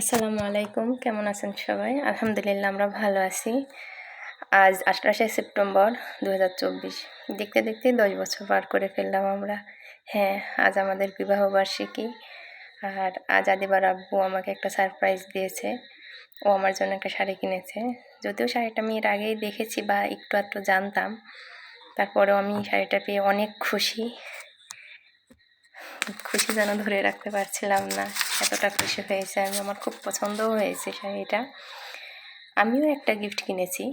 আসসালামু আলাইকুম, কেমন আছেন সবাই? আলহামদুলিল্লাহ আমরা ভালো আছি। আজ 28শে সেপ্টেম্বর 2024। দেখতে দেখতে 10 বছর পার করে ফেললাম আমরা। হ্যাঁ, আজ আমাদের বিবাহবার্ষিকী। আর আজ আদিবার আব্বু আমাকে একটা সারপ্রাইজ দিয়েছে। ও আমার জন্য একটা শাড়ি কিনেছে। যদিও শাড়িটা আমি এর আগেই দেখেছি বা একটু আধটু জানতাম, তারপরেও আমি শাড়িটা পেয়ে অনেক খুশি যেন ধরে রাখতে পারছিলাম না, এতটা খুশি হয়েছে আমি। আমার খুব পছন্দও হয়েছে শাড়িটা। আমিও একটা গিফট কিনেছি,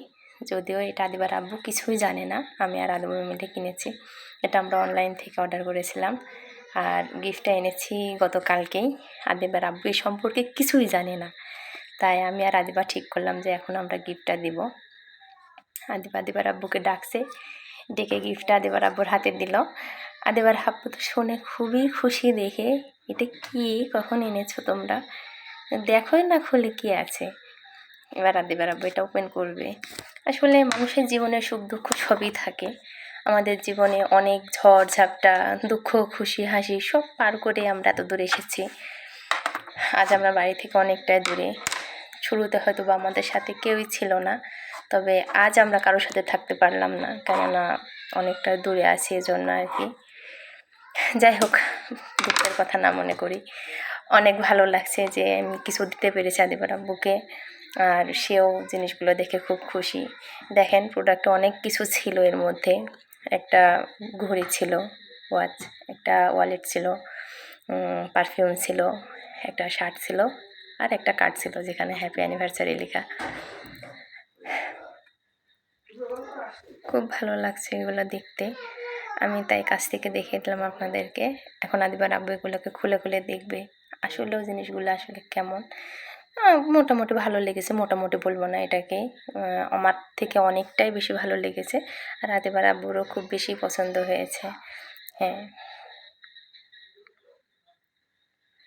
যদিও এটা আদিবার আব্বু কিছুই জানে না, আমি আর আদিবার মিলে কিনেছি। এটা আমরা অনলাইন থেকে অর্ডার করেছিলাম, আর গিফটটা এনেছি গতকালকেই। আদিবার আব্বু এই সম্পর্কে কিছুই জানে না, তাই আমি আর আদিবা ঠিক করলাম যে এখন আমরা গিফটটা দিব। আদিবার আব্বুকে ডাকছে, ডেকে গিফটটা আদিবার আব্বুর হাতে দিল। আদিবার আব্বু তো শুনে খুবই খুশি, দেখে এটা কি, কখন এনেছো তোমরা, দেখোই না খুলে কি আছে। এবার আদিবার আব্বু এটা ওপেন করবে। আসলে মানুষের জীবনে সুখ দুঃখ সবই থাকে। আমাদের জীবনে অনেক ঝড় ঝাপটা, দুঃখ খুশি হাসি সব পার করে আমরা এত দূরে এসেছি। আজ আমরা বাড়ি থেকে অনেকটাই দূরে। শুরুতে হয়তো বা আমাদের সাথে কেউই ছিল না, তবে আজ আমরা কারোর সাথে থাকতে পারলাম না, কেননা অনেকটা দূরে আছি, এজন্য আর কি। যাই হোক, দুঃখের কথা না মনে করি। অনেক ভালো লাগছে যে আমি কিছু দিতে পেরেছি আদিবার আব্বুকে, আর সেও জিনিসগুলো দেখে খুব খুশি। দেখেন, প্রোডাক্টে অনেক কিছু ছিল এর মধ্যে। একটা ঘড়ি ছিল, ওয়াচ, একটা ওয়ালেট ছিল, পারফিউম ছিল, একটা শার্ট ছিল, আর একটা কার্ড ছিল যেখানে হ্যাপি অ্যানিভার্সারি লেখা। খুব ভালো লাগছে এগুলো দেখতে। আমি তাই কাছ থেকে দেখিয়ে দিলাম আপনাদেরকে। এখন আদিবার আব্বু এগুলোকে খুলে খুলে দেখবে আসলেও জিনিসগুলো আসলে কেমন। মোটামুটি ভালো লেগেছে, মোটামুটি বলবো না এটাকে, আমার থেকে অনেকটাই বেশি ভালো লেগেছে। আর আদিবার আব্বুরও খুব বেশি পছন্দ হয়েছে। হ্যাঁ,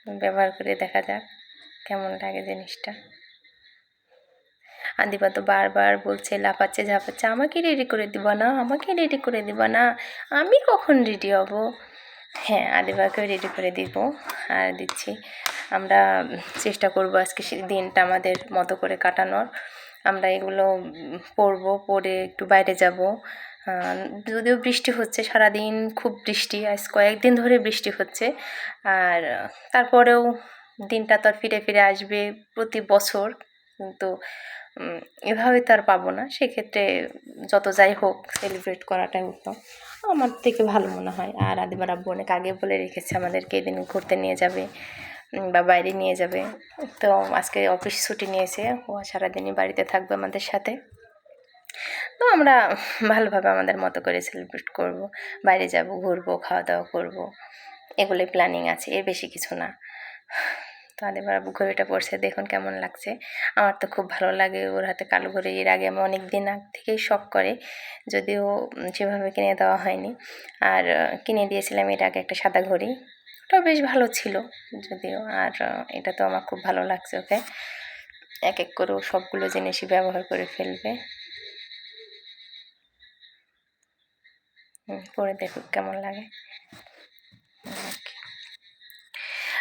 ব্যবহার করে দেখা যাক কেমন লাগে জিনিসটা। আদিবা তো বারবার বলছে, লাফাচ্ছে ঝাপাচ্ছে, আমাকে রেডি করে দিবা না, আমাকে রেডি করে দিবা না, আমি কখন রেডি হব? হ্যাঁ, আদিবাকেও রেডি করে দিব, আর দিচ্ছি। আমরা চেষ্টা করব আজকে দিনটা আমাদের মতো করে কাটানোর। আমরা এগুলো পরবো, পরে একটু বাইরে যাব। যদিও বৃষ্টি হচ্ছে সারাদিন, খুব বৃষ্টি, আজ কয়েকদিন ধরে বৃষ্টি হচ্ছে। আর তারপরেও দিনটা তো আর ফিরে ফিরে আসবে প্রতি বছর, কিন্তু এভাবে তো আর পাবো না। সেক্ষেত্রে যত যাই হোক, সেলিব্রেট করাটাই উত্তম, আমার থেকে ভালো মনে হয়। আর আদিবার আব্বু অনেক আগে বলে রেখেছে আমাদেরকে এদিন ঘুরতে নিয়ে যাবে বা বাইরে নিয়ে যাবে। তো আজকে অফিস ছুটি নিয়েছে, ও সারাদিনই বাড়িতে থাকবে আমাদের সাথে। তো আমরা ভালোভাবে আমাদের মতো করে সেলিব্রেট করব, বাইরে যাব, ঘুরবো, খাওয়া দাওয়া করবো, এগুলোই প্ল্যানিং আছে, এর বেশি কিছু না। তো আদিবার আব্বু ঘড়িটা পরছে, দেখুন কেমন লাগছে। আমার তো খুব ভালো লাগে ওর হাতে কালো ঘড়ি। এর আগে আমি অনেক দিন আগ থেকেই শখ করে, যদিও সেভাবে কিনে দেওয়া হয়নি। আর কিনে দিয়েছিলাম এর আগে একটা সাদা ঘড়ি, ওটাও বেশ ভালো ছিল যদিও। আর এটা তো আমার খুব ভালো লাগছে ওকে। এক এক করে ও সবগুলো জিনিসই ব্যবহার করে ফেলবে। পরে দেখুক কেমন লাগে।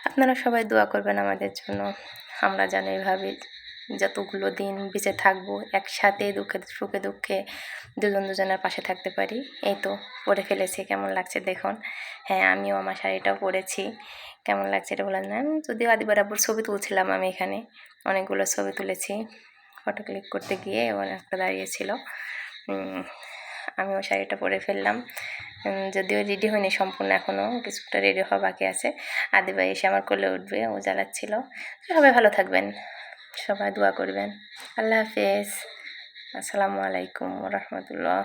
আপনারা সবাই দোয়া করবেন আমাদের জন্য, আমরা যেন এভাবে যতগুলো দিন বেঁচে থাকবো একসাথে, দুঃখে সুখে দুঃখে দুজন দুজনের পাশে থাকতে পারি। এই তো পরে ফেলেছি, কেমন লাগছে দেখুন। হ্যাঁ, আমিও আমার শাড়িটাও পরেছি, কেমন লাগছে এটা বলেন না। যদিও আদিবার আব্বুর ছবি তুলছিলাম আমি, এখানে অনেকগুলো ছবি তুলেছি, ফটো ক্লিক করতে গিয়ে একটা দাঁড়িয়েছিল। আমিও শাড়িটা পরে ফেললাম, যদিও রেডি হয়নি সম্পূর্ণ, এখনও কিছুটা রেডি হওয়া বাকি আছে। আদিবাই এসে আমার কোলে উঠবে, ও জ্বালাচ্ছিল। সবাই ভালো থাকবেন, সবাই দোয়া করবেন। আল্লাহ হাফেজ, আসসালামু আলাইকুম ওয়া রাহমাতুল্লাহ।